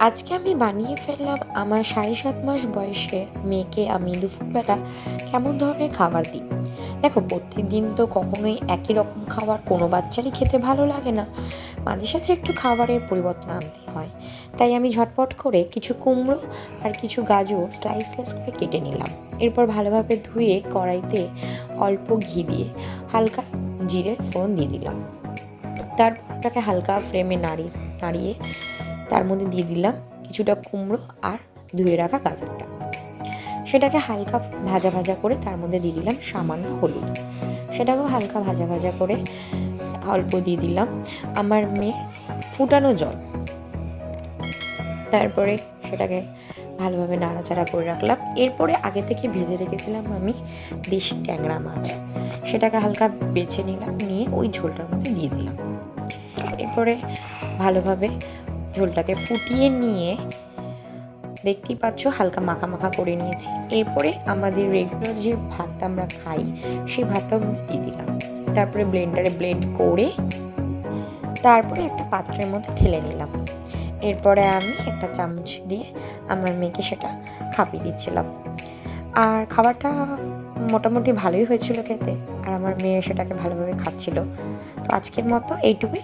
আজকে আমি বানিয়ে ফেললাম আমার ৭.৫ মাস বয়সের মেয়েকে আমি দুপুরবেলা কেমন ধরনের খাবার দিই। দেখো, প্রত্যেকদিন তো কখনোই একই রকম খাবার কোনো বাচ্চারই খেতে ভালো লাগে না। মাঝে সাঝে একটু খাবারের পরিবর্তন আনতে হয়। তাই আমি ঝটপট করে কিছু কুমড়ো আর কিছু গাজর স্লাইস স্লাইস করে কেটে নিলাম। এরপর ভালোভাবে ধুয়ে কড়াইতে অল্প ঘি দিয়ে হালকা জিরে ফোড়ন দিয়ে দিলাম। তারপর ওটাকে হালকা ফ্লেমে নাড়িয়ে নাড়িয়ে তার মধ্যে দিয়ে দিলাম কিছুটা কুমড়ো আর ধুয়ে রাখা গাজরটা। সেটাকে হালকা ভাজা ভাজা করে তার মধ্যে দিয়ে দিলাম সামান্য হলুদ। সেটাকেও হালকা ভাজা ভাজা করে অল্প দিয়ে দিলাম আমার মেয়ের ফুটানো জল। তারপরে সেটাকে ভালোভাবে নাড়াচাড়া করে রাখলাম। এরপরে আগে থেকে ভেজে রেখেছিলাম আমি দেশি ট্যাংরা মাছ। সেটাকে হালকা বেছে নিলাম, নিয়ে ওই ঝোলটার মধ্যে দিয়ে দিলাম। এরপরে ভালোভাবে ঝোলটাকে ফুটিয়ে নিয়ে দেখতেই পাচ্ছ হালকা মাখা মাখা করে নিয়েছি। এরপরে আমাদের রেগুলার যে ভাতটা আমরা খাই সেই ভাতটার মধ্যে দিয়ে দিলাম। তারপরে ব্লেন্ডারে ব্লেন্ড করে তারপরে একটা পাত্রের মধ্যে ঢেলে নিলাম। এরপরে আমি একটা চামচ দিয়ে আমার মেয়েকে সেটা খাপিয়ে দিচ্ছিলাম। আর খাবারটা মোটামুটি ভালোই হয়েছিল খেতে, আর আমার মেয়ে সেটাকে ভালোভাবে খাচ্ছিল। তো আজকের মতো এইটুকুই।